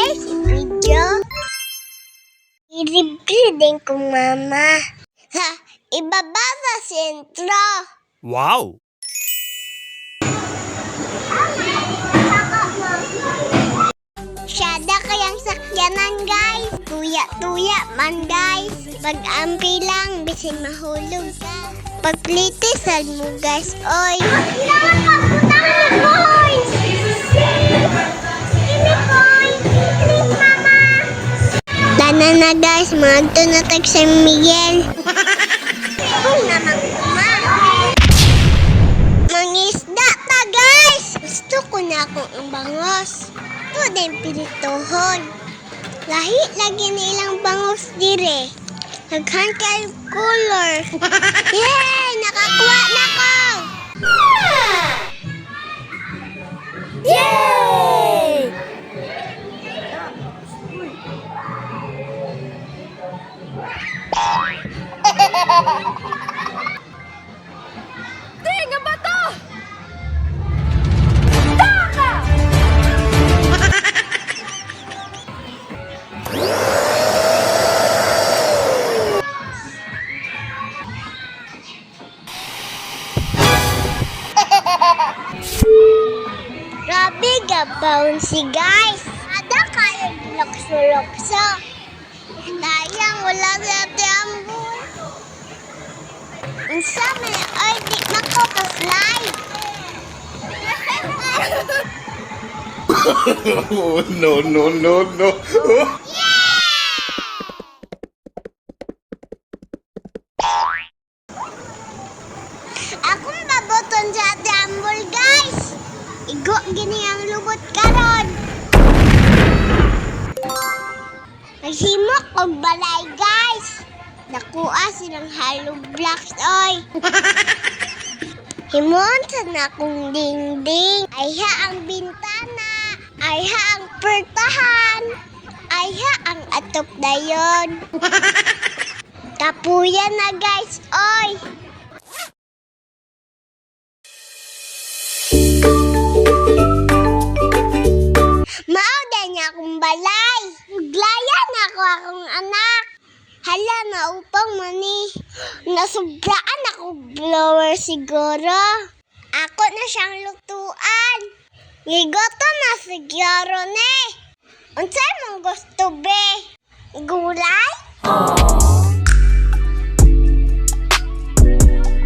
share si video. I-reading ko, mama. Ha, ibaba sa sentro. Wow! Syada kayang sakyanan, guys. Tuya-tuya man, guys. Pag-ampi lang, bisin mahulog ka. Paglitisan mo, guys, oy. Kailangan pagpuntahan ni boys! Ini boys! Please, mama! Tana na, guys. Magto na tag San Miguel. Kung naman kuma. Mangisda ta, guys! Gusto ko na akong ang bangos. Ito din piritohon. Lahi lagi na ilang bangos dire. Naghan kay color. Yay! Nakakuha na ko! Yay! Ting, ang bato! Grabe ka bouncy, guys. Ada kayo lokso-lokso. Dayang wala sa tiambol. Unsa may di nako ka slide. Oh, no. Akong baboton sa tiambol, guys. Igo gini ang lubot karon. Naghimok og balay, guys. Nakuha silang hollow blocks, oy. Himon sa nakong dingding. Ayha ang bintana. Ayha ang pertahan. Ayha ang atop dayon. Tapuyan na, guys, oy. Mauda niya akong balay. Uglayan ako akong anak. Hala, naupang mani. Nasubraan ako blower siguro. Ako na siyang lutuan. Gigoto na siguro ne. Unsay mong gusto be? Gulay?